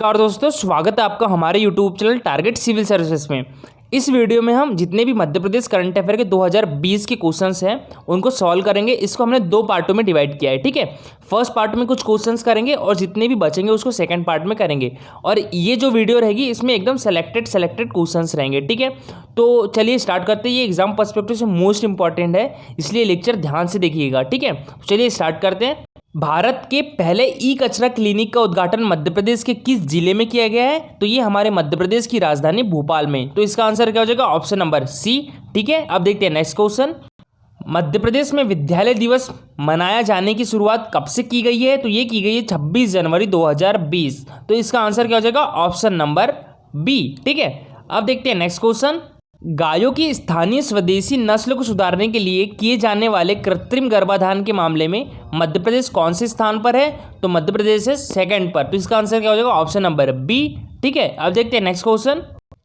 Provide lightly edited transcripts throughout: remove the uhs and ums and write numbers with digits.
नमस्कार दोस्तों, स्वागत है आपका हमारे YouTube channel target civil services में। इस वीडियो में हम जितने भी मध्य प्रदेश करंट अफेयर के 2020 के क्वेश्चंस हैं उनको सॉल्व करेंगे। इसको हमने दो पार्टों में डिवाइड किया है, ठीक है। फर्स्ट पार्ट में कुछ क्वेश्चंस करेंगे और जितने भी बचेंगे उसको सेकंड पार्ट में करेंगे। और ये जो वीडियो रहेगी इसमें एकदम सेलेक्टेड क्वेश्चंस रहेंगे, ठीक है। तो चलिए स्टार्ट करते हैं। ये एग्जाम पर्सपेक्टिव से मोस्ट इंपॉर्टेंट है, इसलिए लेक्चर ध्यान से देखिएगा, ठीक है। चलिए स्टार्ट करते हैं। भारत के पहले ई कचरा क्लिनिक का उद्घाटन मध्य प्रदेश के किस जिले में किया गया है? तो ये हमारे मध्य प्रदेश की राजधानी भोपाल में। तो इसका आंसर क्या हो जाएगा? ऑप्शन नंबर सी, ठीक है। अब देखते हैं नेक्स्ट क्वेश्चन। मध्य प्रदेश में विद्यालय दिवस मनाया जाने की शुरुआत कब से की गई है? तो ये की गई है 26 जनवरी 2020। तो इसका आंसर क्या हो जाएगा? ऑप्शन नंबर बी, ठीक है। अब देखते हैं नेक्स्ट क्वेश्चन। गायों की स्थानीय स्वदेशी नस्ल को सुधारने के लिए किए जाने वाले कृत्रिम गर्भाधान के मामले में मध्य प्रदेश कौन से स्थान पर है? तो मध्य प्रदेश है सेकंड पर। तो इसका आंसर क्या हो जाएगा? ऑप्शन नंबर बी, ठीक है। अब देखते हैं नेक्स्ट क्वेश्चन।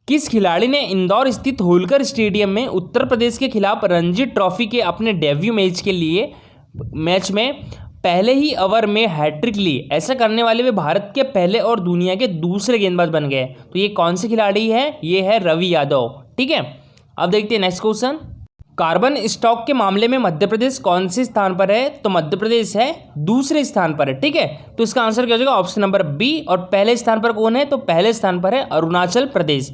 किस खिलाड़ी ने इंदौर स्थित होलकर स्टेडियम में उत्तर प्रदेश के खिलाफ रणजी ट्रॉफी के अपने डेब्यू मैच में पहले ही ओवर में हैट्रिक ली? ऐसा करने वाले वे भारत के पहले और दुनिया के दूसरे गेंदबाज बन गए। तो ये कौन से खिलाड़ी है? ये है रवि यादव, ठीक है। अब देखते हैं नेक्स्ट क्वेश्चन। कार्बन स्टॉक के मामले में मध्य प्रदेश कौन से स्थान पर है? तो मध्य प्रदेश है दूसरे स्थान पर है, ठीक है। तो इसका आंसर क्या हो जाएगा? Option number B. और पहले स्थान पर कौन है? तो पहले स्थान पर है अरुणाचल प्रदेश,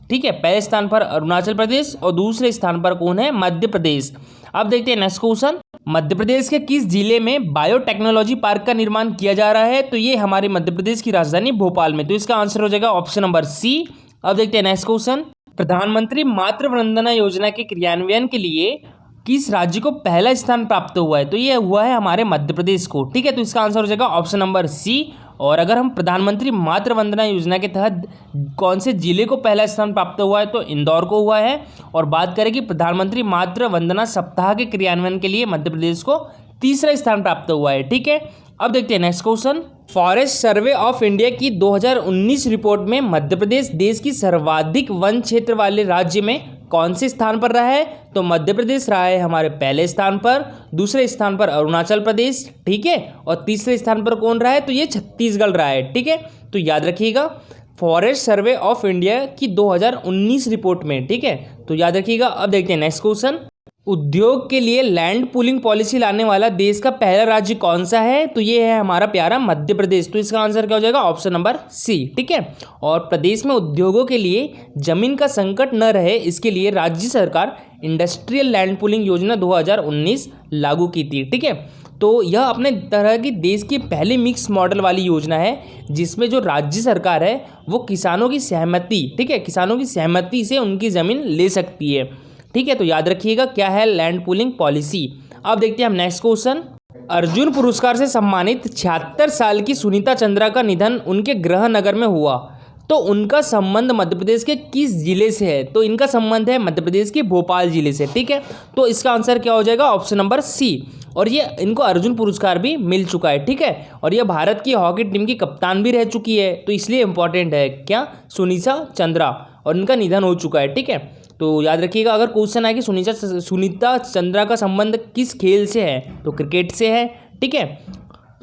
ठीक है। पहले स्थान पर अरुणाचल प्रदेश और दूसरे स्थान पर कौन है? मध्य प्रदेश। अब देखते हैं नेक्स्ट क्वेश्चन। मध्य प्रदेश के किस जिले में बायोटेक्नोलॉजी पार्क का निर्माण किया जा रहा है? तो ये हमारे मध्य प्रदेश की राजधानी भोपाल में। तो इसका आंसर हो जाएगा ऑप्शन नंबर सी। अब देखते हैं नेक्स्ट क्वेश्चन। प्रधानमंत्री मातृ वंदना योजना के क्रियान्वयन के लिए किस राज्य को पहला स्थान प्राप्त हुआ है? तो ये हुआ है हमारे मध्य प्रदेश को, ठीक है। तो इसका आंसर हो जाएगा ऑप्शन नंबर सी। और अगर हम प्रधानमंत्री मातृ वंदना योजना के तहत कौन से जिले को पहला स्थान प्राप्त हुआ है? तो इंदौर को हुआ है। और बात करें कि प्रधानमंत्री मातृ वंदना सप्ताह के क्रियान्वयन के लिए मध्य प्रदेश को तीसरा स्थान प्राप्त हुआ है, ठीक है। अब देखते हैं next question. Forest survey of India की 2019 रिपोर्ट में मध्य प्रदेश देश की सर्वाधिक वन क्षेत्र वाले राज्य में कौन से स्थान पर रहा है? तो मध्य प्रदेश रहा है हमारे पहले स्थान पर, दूसरे स्थान पर अरुणाचल प्रदेश, ठीक है। और तीसरे स्थान पर कौन रहा है? तो ये छत्तीसगढ़ रहा है, ठीक है। तो याद रखिएगा फॉरेस्ट सर्वे ऑफ इंडिया की 2019 रिपोर्ट में, ठीक है। तो याद रखिएगा। अब देखते हैं नेक्स्ट क्वेश्चन। उद्योग के लिए लैंड पूलिंग पॉलिसी लाने वाला देश का पहला राज्य कौन सा है? तो ये है हमारा प्यारा मध्य प्रदेश। तो इसका आंसर क्या हो जाएगा? ऑप्शन नंबर सी, ठीक है। और प्रदेश में उद्योगों के लिए जमीन का संकट न रहे, इसके लिए राज्य सरकार इंडस्ट्रियल लैंड पूलिंग योजना 2019 लागू की थी, ठीक है। तो यह अपने तरह की देश की पहली मिक्स मॉडल वाली योजना है जिसमें जो राज्य सरकार है वो किसानों की सहमति, ठीक है, किसानों की सहमति से उनकी ज़मीन ले सकती है, ठीक है। तो याद रखिएगा क्या है लैंड पूलिंग पॉलिसी। अब देखते हैं हम नेक्स्ट क्वेश्चन। अर्जुन पुरस्कार से सम्मानित 76 साल की सुनीता चंद्रा का निधन उनके गृह नगर में हुआ। तो उनका संबंध मध्य प्रदेश के किस जिले से है? तो इनका संबंध है मध्य प्रदेश के भोपाल जिले से, ठीक है। तो इसका आंसर क्या हो जाएगा? Option number C. और ये इनको अर्जुन पुरस्कार भी मिल चुका है, ठीक है। और ये भारत की हॉकी टीम की कप्तान भी रह चुकी है, तो इसलिए इंपॉर्टेंट है क्या? सुनीता चंद्रा, और इनका निधन हो चुका है, ठीक है। तो याद रखिएगा अगर क्वेश्चन आए कि सुनीता चंद्रा का संबंध किस खेल से है? तो क्रिकेट से है, ठीक है।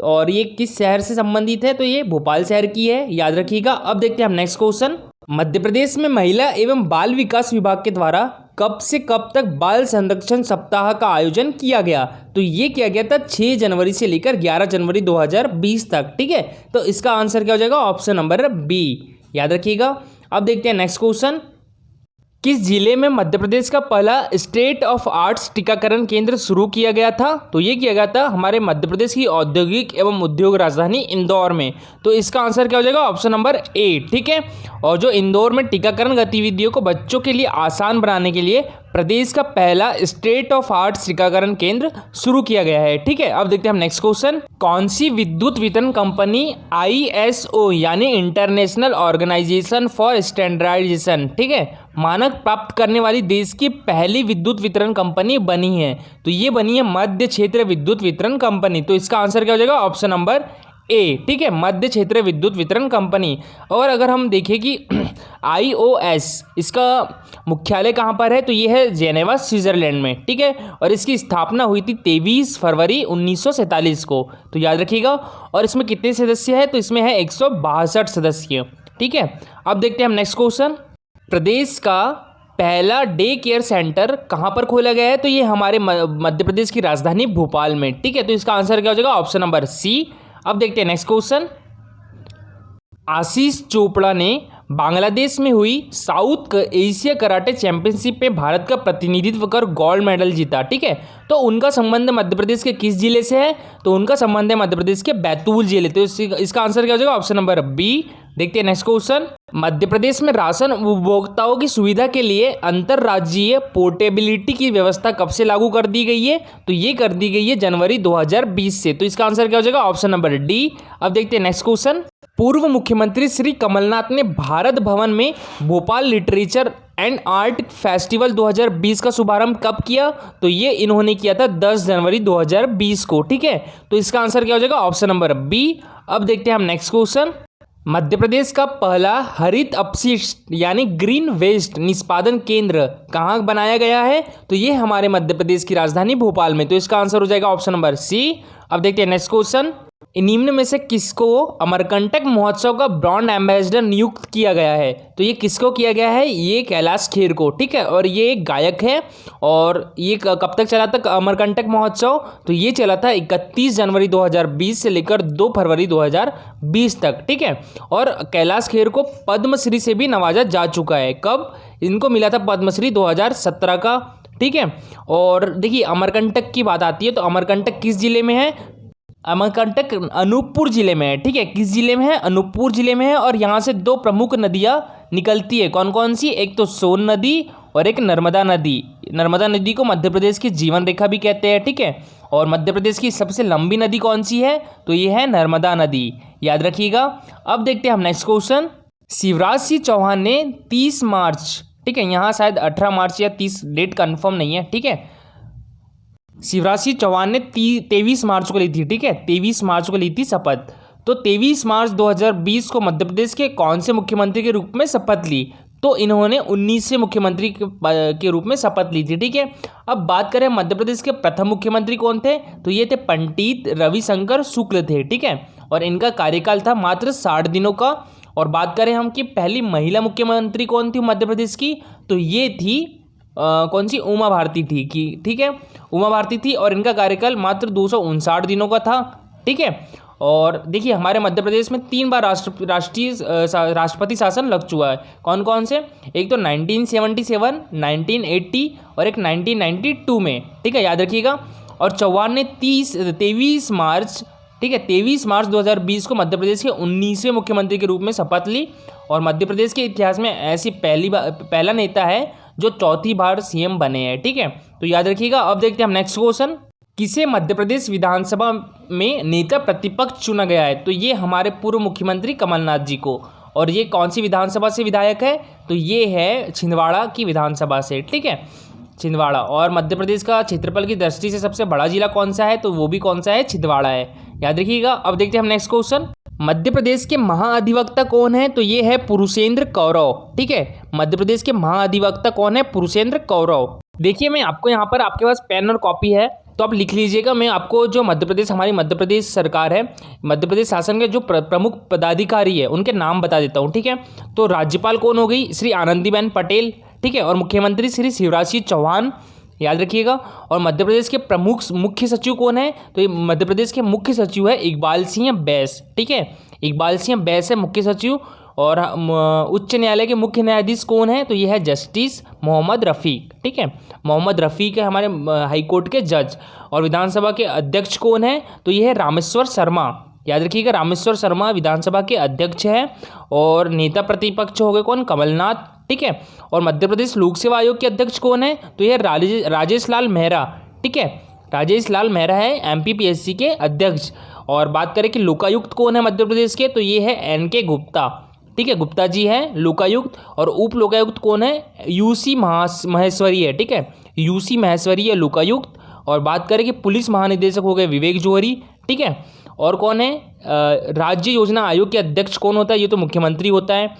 और ये किस शहर से संबंधित है? तो ये भोपाल शहर की है, याद रखिएगा। अब देखते हैं हम नेक्स्ट क्वेश्चन। मध्य प्रदेश में महिला एवं बाल विकास विभाग के द्वारा कब से कब तक बाल संरक्षण सप्ताह का आयोजन किया गया? तो ये किया गया था 6 जनवरी से लेकर 11 जनवरी 2020 तक, ठीक है। तो इसका आंसर क्या हो जाएगा? ऑप्शन नंबर बी, याद रखिएगा। अब देखते हैं नेक्स्ट क्वेश्चन। किस जिले में मध्य प्रदेश का पहला स्टेट ऑफ आर्ट्स टीकाकरण केंद्र शुरू किया गया था? तो ये किया गया था हमारे मध्य प्रदेश की औद्योगिक एवं उद्योग राजधानी इंदौर में। तो इसका आंसर क्या हो जाएगा? ऑप्शन नंबर ए, ठीक है। और जो इंदौर में टीकाकरण गतिविधियों को बच्चों के लिए आसान बनाने के लिए प्रदेश का पहला स्टेट ऑफ आर्ट्स टीकाकरण केंद्र शुरू किया गया है, ठीक है। अब देखते हैं हम नेक्स्ट क्वेश्चन। कौन सी विद्युत वितरण कंपनी ISO यानी इंटरनेशनल ऑर्गेनाइजेशन फॉर स्टैंडर्डाइजेशन, ठीक है, मानक प्राप्त करने वाली देश की पहली विद्युत वितरण कंपनी बनी है? तो ये बनी है मध्य क्षेत्र विद्युत वितरण कंपनी। तो इसका आंसर क्या हो जाएगा? ऑप्शन नंबर ए, ठीक है, मध्य क्षेत्र विद्युत वितरण कंपनी। और अगर हम देखें कि IOS इसका मुख्यालय कहाँ पर है, तो ये है जेनेवा स्विट्जरलैंड में, ठीक है। और इसकी स्थापना हुई थी 23 फरवरी 1947 को, तो याद रखिएगा। और इसमें कितने सदस्य हैं, तो इसमें है 162 सदस्य, ठीक है। अब देखते हैं हम नेक्स्ट क्वेश्चन। प्रदेश का पहला डे केयर सेंटर कहाँ पर खोला गया है, तो ये हमारे मध्य प्रदेश की राजधानी भोपाल में, ठीक है। तो इसका आंसर क्या हो जाएगा, ऑप्शन नंबर सी। अब देखते हैं नेक्स्ट क्वेश्चन। आशीष चोपड़ा ने बांग्लादेश में हुई साउथ एशिया कराटे चैंपियनशिप में भारत का प्रतिनिधित्व कर गोल्ड मेडल जीता, ठीक है। तो उनका संबंध मध्य प्रदेश के किस जिले से है, तो उनका संबंध है मध्य प्रदेश के बैतूल जिले। तो इसका आंसर क्या हो जाएगा, ऑप्शन नंबर बी। देखते हैं नेक्स्ट क्वेश्चन। मध्य प्रदेश में राशन उपभोक्ताओं की सुविधा के लिए अंतर्राज्यीय पोर्टेबिलिटी की व्यवस्था कब से लागू कर दी गई है, तो ये कर दी गई है जनवरी 2020 से। तो इसका आंसर क्या हो जाएगा, ऑप्शन नंबर डी। अब देखते हैं नेक्स्ट क्वेश्चन। पूर्व मुख्यमंत्री श्री कमलनाथ ने भारत भवन में Bhopal literature and art festival 2020 का शुभारंभ कब किया, तो ये इन्होंने किया था 10 जनवरी 2020 को, ठीक है। तो इसका आंसर क्या हो जाएगा, ऑप्शन नंबर बी। अब देखते हैं हम नेक्स्ट क्वेश्चन। मध्य प्रदेश का पहला हरित अपशिष्ट यानी ग्रीन वेस्ट निष्पादन केंद्र कहाँ बनाया गया है, तो ये हमारे मध्य प्रदेश की राजधानी भोपाल में। तो इसका आंसर हो जाएगा ऑप्शन नंबर सी। अब देखते हैं नेक्स्ट क्वेश्चन। निम्न में से किसको अमरकंटक महोत्सव का ब्रांड एम्बेसडर नियुक्त किया गया है, तो ये किसको किया गया है, ये कैलाश खेर को, ठीक है। और ये एक गायक है। और ये कब तक चला था अमरकंटक महोत्सव, तो ये चला था 31 जनवरी 2020 से लेकर 2 फरवरी 2020 तक, ठीक है। और कैलाश खेर को पद्मश्री से भी नवाजा जा चुका है। कब इनको मिला था पद्मश्री, 2017 का, ठीक है। और देखिए अमरकंटक की बात आती है, तो अमरकंटक किस जिले में है, अमरकंटक अनूपपुर जिले में है, ठीक है। किस जिले में है, अनूपपुर जिले में है। और यहाँ से 2 प्रमुख नदियाँ निकलती है, कौन कौन सी, एक तो सोन नदी और एक नर्मदा नदी। नर्मदा नदी को मध्य प्रदेश की जीवन रेखा भी कहते हैं, ठीक है। और मध्य प्रदेश की सबसे लंबी नदी कौन सी है, तो ये है नर्मदा नदी, याद रखिएगा। अब देखते हैं हम नेक्स्ट क्वेश्चन। शिवराज सिंह चौहान ने 30 मार्च, ठीक है, यहाँ शायद 18 मार्च या 30 डेट कन्फर्म नहीं है, ठीक है। शिवराज सिंह चौहान ने 23 मार्च को ली थी, ठीक है, 23 मार्च को ली थी शपथ। तो 23 मार्च 2020 को मध्य प्रदेश के कौन से मुख्यमंत्री के रूप में शपथ ली, तो इन्होंने 19वें मुख्यमंत्री के रूप में शपथ ली थी, ठीक है। अब बात करें मध्य प्रदेश के प्रथम मुख्यमंत्री कौन थे, तो ये थे पंडित रविशंकर शुक्ल थे, ठीक है। और इनका कार्यकाल था मात्र 60 दिनों का। और बात करें हम कि पहली महिला मुख्यमंत्री कौन थी मध्य प्रदेश की, तो ये थी कौन सी, उमा भारती थी कि, ठीक है, उमा भारती थी। और इनका कार्यकाल मात्र 259 दिनों का था, ठीक है। और देखिए हमारे मध्य प्रदेश में 3 बार राष्ट्रपति शासन लग चुका है, कौन कौन से, एक तो 1977, 1980 और एक 1992 में, ठीक है, याद रखिएगा। और चौहान ने 23 मार्च, ठीक है, 23 मार्च 2020 को मध्य प्रदेश के 19वें मुख्यमंत्री के रूप में शपथ ली। और मध्य प्रदेश के इतिहास में ऐसी पहला नेता है जो 4थी बार सीएम बने हैं, ठीक है। तो याद रखिएगा। अब देखते हैं हम नेक्स्ट क्वेश्चन। किसे मध्य प्रदेश विधानसभा में नेता प्रतिपक्ष चुना गया है, तो ये हमारे पूर्व मुख्यमंत्री कमलनाथ जी को। और ये कौन सी विधानसभा से विधायक है, तो ये है छिंदवाड़ा की विधानसभा से, ठीक है, छिंदवाड़ा। और मध्य प्रदेश का क्षेत्रफल की दृष्टि से सबसे बड़ा जिला कौन सा है, तो वो भी कौन सा है, छिंदवाड़ा है, याद रखिएगा। अब देखते हैं हम नेक्स्ट क्वेश्चन। मध्य प्रदेश के महाअधिवक्ता कौन है, तो ये है पुरुषेंद्र कौरव, ठीक है। मध्य प्रदेश के महाअधिवक्ता कौन है, पुरुषेंद्र कौरव। देखिए मैं आपको यहाँ पर, आपके पास पेन और कॉपी है तो आप लिख लीजिएगा। मैं आपको जो मध्य प्रदेश, हमारी मध्य प्रदेश सरकार है, मध्य प्रदेश शासन के जो प्रमुख पदाधिकारी है उनके नाम बता देता हूँ, ठीक है। तो राज्यपाल कौन हो गई, श्री आनंदीबेन पटेल, ठीक है। और मुख्यमंत्री श्री शिवराज सिंह चौहान, याद रखिएगा। और मध्य प्रदेश के प्रमुख मुख्य सचिव कौन है, तो ये मध्य प्रदेश के मुख्य सचिव है इकबाल सिंह बैस, ठीक है, इकबाल सिंह बैस है मुख्य सचिव। और उच्च न्यायालय के मुख्य न्यायाधीश कौन है, तो ये है जस्टिस मोहम्मद रफ़ीक, ठीक है, मोहम्मद रफ़ीक है हमारे हाई कोर्ट के जज। और विधानसभा के अध्यक्ष कौन है, तो ये है रामेश्वर शर्मा, याद रखिएगा, रामेश्वर शर्मा विधानसभा के अध्यक्ष हैं। और नेता प्रतिपक्ष हो गए कौन, कमलनाथ, ठीक है। और मध्य प्रदेश लोक सेवा आयोग के अध्यक्ष कौन है, तो यह राजेश लाल मेहरा, ठीक है, राजेश लाल मेहरा है MPPSC के अध्यक्ष। और बात करें कि लोकायुक्त कौन है मध्य प्रदेश के, तो ये है NK गुप्ता, ठीक है, गुप्ता जी हैं लोकायुक्त। और उप लोकायुक्त कौन है, UC महेश्वरी है, ठीक है, UC महेश्वरी है लोकायुक्त। और बात करें कि पुलिस महानिदेशक हो गए विवेक जौहरी, ठीक है। और कौन है राज्य योजना आयोग के अध्यक्ष कौन होता है, ये तो मुख्यमंत्री होता है,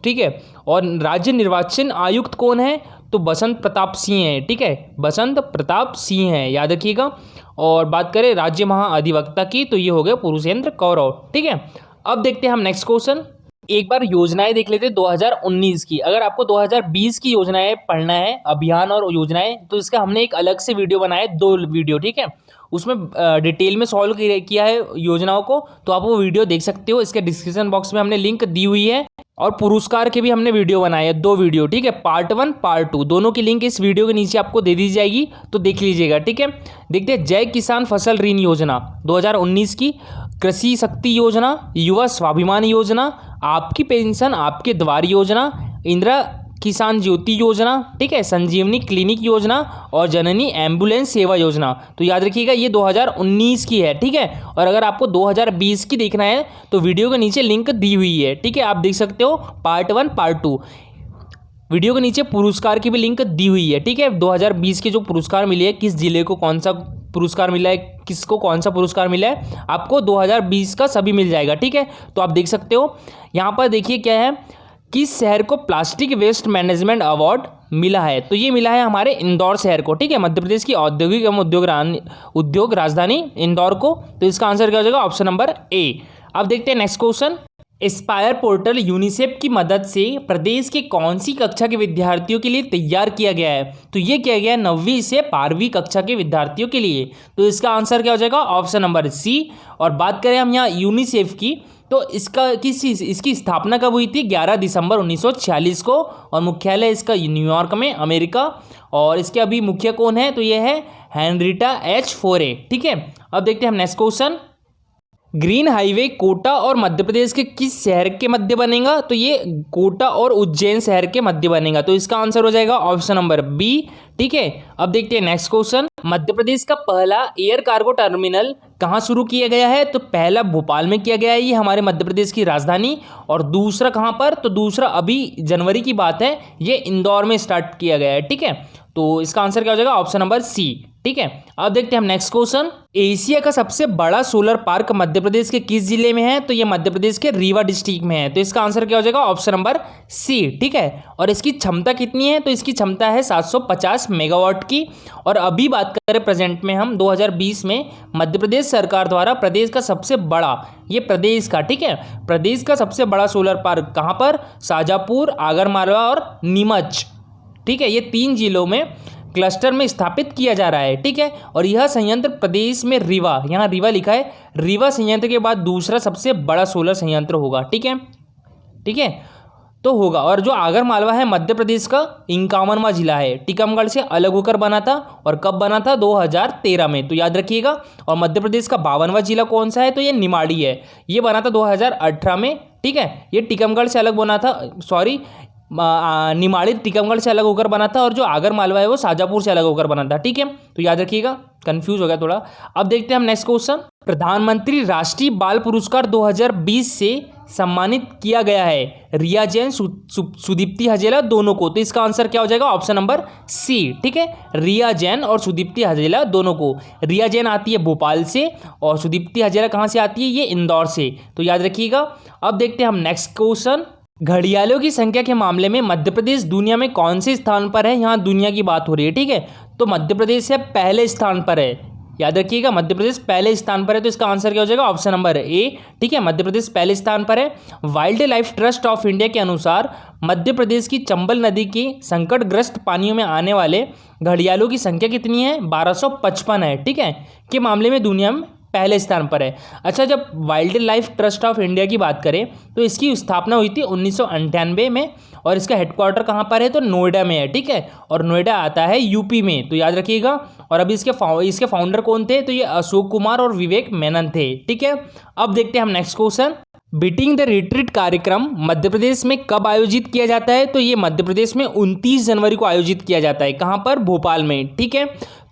ठीक है। और राज्य निर्वाचन आयुक्त कौन है, तो बसंत प्रताप सिंह है, ठीक है, बसंत प्रताप सिंह है, याद रखिएगा। और बात करें राज्य महाअधिवक्ता की तो ये हो गए पुरुषेंद्र कौरव, ठीक है। अब देखते हैं हम नेक्स्ट क्वेश्चन। एक बार योजनाएं देख लेते हैं 2019 की। अगर आपको 2020 की योजनाएं पढ़ना है, अभियान और योजनाएं, तो इसका हमने एक अलग से वीडियो बनाया है, 2 वीडियो, ठीक है। उसमें डिटेल में सॉल्व किया है योजनाओं को, तो आप वो वीडियो देख सकते हो। इसके डिस्क्रिप्शन बॉक्स में हमने लिंक दी हुई है। और पुरस्कार के भी हमने वीडियो बनाए हैं, 2 वीडियो, ठीक है, पार्ट 1 पार्ट 2, दोनों की लिंक इस वीडियो के नीचे आपको दे दी जाएगी, तो देख लीजिएगा, ठीक है। देखते हैं जय किसान फसल ऋण योजना 2019 की, कृषि शक्ति योजना, युवा स्वाभिमान योजना, आपकी पेंशन आपके द्वार योजना, इंदिरा किसान ज्योति योजना, ठीक है, संजीवनी क्लिनिक योजना और जननी एम्बुलेंस सेवा योजना। तो याद रखिएगा ये 2019 की है, ठीक है। और अगर आपको 2020 की देखना है तो वीडियो के नीचे लिंक दी हुई है, ठीक है, आप देख सकते हो, पार्ट 1 पार्ट 2। वीडियो के नीचे पुरस्कार की भी लिंक दी हुई है, ठीक है। 2020 के जो पुरस्कार मिले हैं, किस जिले को कौन सा पुरस्कार मिला है, किसको कौन सा पुरस्कार मिला है, आपको 2020 का सभी मिल जाएगा, ठीक है। तो आप देख सकते हो। यहाँ पर देखिए क्या है, किस शहर को प्लास्टिक वेस्ट मैनेजमेंट अवार्ड मिला है, तो ये मिला है हमारे इंदौर शहर को, ठीक है, मध्य प्रदेश की औद्योगिक एवं उद्योग राजधानी इंदौर को। तो इसका आंसर क्या हो जाएगा, ऑप्शन नंबर ए। अब देखते हैं next question. Aspire portal UNICEF की मदद से प्रदेश के कौन सी कक्षा के विद्यार्थियों के लिए तैयार किया गया है, तो ये किया गया है 9वीं से 12वीं कक्षा के विद्यार्थियों के लिए। तो इसका आंसर क्या हो जाएगा, ऑप्शन नंबर सी। और बात करें हम यहाँ यूनिसेफ की, तो इसकी स्थापना कब हुई थी, 11 दिसंबर 1946 को, और मुख्यालय इसका न्यूयॉर्क में, अमेरिका। और इसके अभी मुखिया कौन है, तो ये है हेनरिटा एच फोरे, ठीक है। अब देखते हैं हम next question. Green highway Kota और मध्य प्रदेश के किस शहर के मध्य बनेगा, तो ये कोटा और उज्जैन शहर के मध्य बनेगा। तो इसका आंसर हो जाएगा ऑप्शन नंबर बी, ठीक है। अब देखते हैं नेक्स्ट क्वेश्चन। मध्य प्रदेश का पहला एयर कार्गो टर्मिनल कहाँ शुरू किया गया है, तो पहला भोपाल में किया गया है, ये हमारे मध्य प्रदेश की राजधानी। और दूसरा कहाँ पर, तो दूसरा अभी जनवरी की बात है, ये इंदौर में स्टार्ट किया गया है, ठीक है। तो इसका आंसर क्या हो जाएगा, ऑप्शन नंबर सी, ठीक है। अब देखते हैं हम नेक्स्ट क्वेश्चन। एशिया का सबसे बड़ा सोलर पार्क मध्य प्रदेश के किस जिले में है, तो ये मध्य प्रदेश के रीवा डिस्ट्रिक्ट में है। तो इसका आंसर क्या हो जाएगा, ऑप्शन नंबर सी, ठीक है। और इसकी क्षमता कितनी है, तो इसकी क्षमता है 750 मेगावाट की। और अभी बात करें प्रेजेंट में हम 2020 में, मध्य प्रदेश सरकार द्वारा प्रदेश का सबसे बड़ा, ये प्रदेश का, ठीक है, प्रदेश का सबसे बड़ा सोलर पार्क कहाँ पर, शाजापुर, आगरमालवा और नीमच, ठीक है, ये 3 जिलों में क्लस्टर में स्थापित किया जा रहा है, ठीक है। और यह संयंत्र प्रदेश में रीवा, यहाँ रीवा लिखा है, रीवा संयंत्र के बाद दूसरा सबसे बड़ा सोलर संयंत्र होगा, ठीक है, ठीक है, तो होगा। और जो आगर मालवा है मध्य प्रदेश का 51वां जिला है, टीकमगढ़ से अलग होकर बना था। और कब बना था, 2013 में, तो याद रखिएगा। और मध्य प्रदेश का 52वां जिला कौन सा है, तो ये निमाड़ी है, ये बना था 2018 में, ठीक है। ये टीकमगढ़ से अलग बना था, सॉरी, निमाड़ी टीकमगढ़ से अलग होकर बना था, और जो आगर मालवा है वो शाजापुर से अलग होकर बना था, ठीक है। तो याद रखिएगा, कंफ्यूज हो गया थोड़ा। अब देखते हैं हम नेक्स्ट क्वेश्चन। प्रधानमंत्री राष्ट्रीय बाल पुरस्कार 2020 से सम्मानित किया गया है रिया जैन, सुदीप्ति हजेला दोनों को। तो इसका आंसर क्या हो जाएगा, ऑप्शन नंबर सी, ठीक है, रिया जैन और सुदीप्ति हजेला दोनों को। रिया जैन आती है भोपाल से और सुदीप्ति हजेला कहाँ से आती है, ये इंदौर से। तो याद रखिएगा। अब देखते हैं हम नेक्स्ट क्वेश्चन। घड़ियालों की संख्या के मामले में मध्य प्रदेश दुनिया में कौन से स्थान पर है, यहाँ दुनिया की बात हो रही है, ठीक है। तो मध्य प्रदेश है पहले स्थान पर है, याद रखिएगा, मध्य प्रदेश पहले स्थान पर है। तो इसका आंसर क्या हो जाएगा, ऑप्शन नंबर ए, ठीक है, मध्य प्रदेश पहले स्थान पर है। Wild life trust of India के अनुसार मध्य प्रदेश की चंबल नदी की संकटग्रस्त पानियों में आने वाले घड़ियालों की संख्या कितनी है, 1255 है, ठीक है, के मामले में दुनिया में पहले स्थान पर है। अच्छा, जब wild life trust of India की बात करें तो इसकी स्थापना हुई थी 1998 में, और इसका हेडक्वार्टर कहाँ पर है, तो नोएडा में है, ठीक है। और नोएडा आता है यूपी में, तो याद रखिएगा। और अभी इसके फाउंडर कौन थे, तो ये अशोक कुमार और विवेक मेनन थे, ठीक है। अब देखते हैं हम next question. Beating the retreat कार्यक्रम मध्य प्रदेश में कब आयोजित किया जाता है, तो ये मध्य प्रदेश में 29 जनवरी को आयोजित किया जाता है, कहाँ पर, भोपाल में, ठीक है।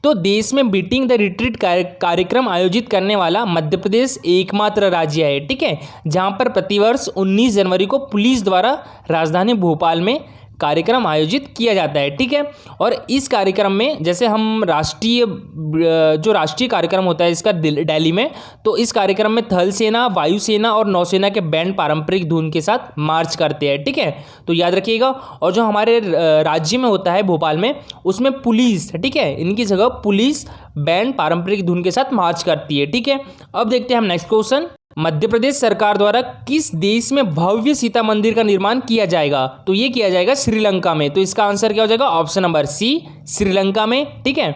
तो देश में बीटिंग द रिट्रीट कार्यक्रम आयोजित करने वाला मध्य प्रदेश एकमात्र राज्य है, ठीक है, जहां पर प्रतिवर्ष 19 जनवरी को पुलिस द्वारा राजधानी भोपाल में कार्यक्रम आयोजित किया जाता है, ठीक है। और इस कार्यक्रम में जैसे हम जो राष्ट्रीय कार्यक्रम होता है इसका दिल्ली में, तो इस कार्यक्रम में थल सेना, वायुसेना और नौसेना के बैंड पारंपरिक धुन के साथ मार्च करते हैं, ठीक है। तो याद रखिएगा। और जो हमारे राज्य में होता है भोपाल में, उसमें पुलिस, ठीक है, इनकी जगह पुलिस बैंड पारंपरिक धुन के साथ मार्च करती है, ठीक है। अब देखते हैं हम नेक्स्ट क्वेश्चन। मध्य प्रदेश सरकार द्वारा किस देश में भव्य सीता मंदिर का निर्माण किया जाएगा? तो ये किया जाएगा श्रीलंका में। तो इसका आंसर क्या हो जाएगा? ऑप्शन नंबर सी, श्रीलंका में, ठीक है।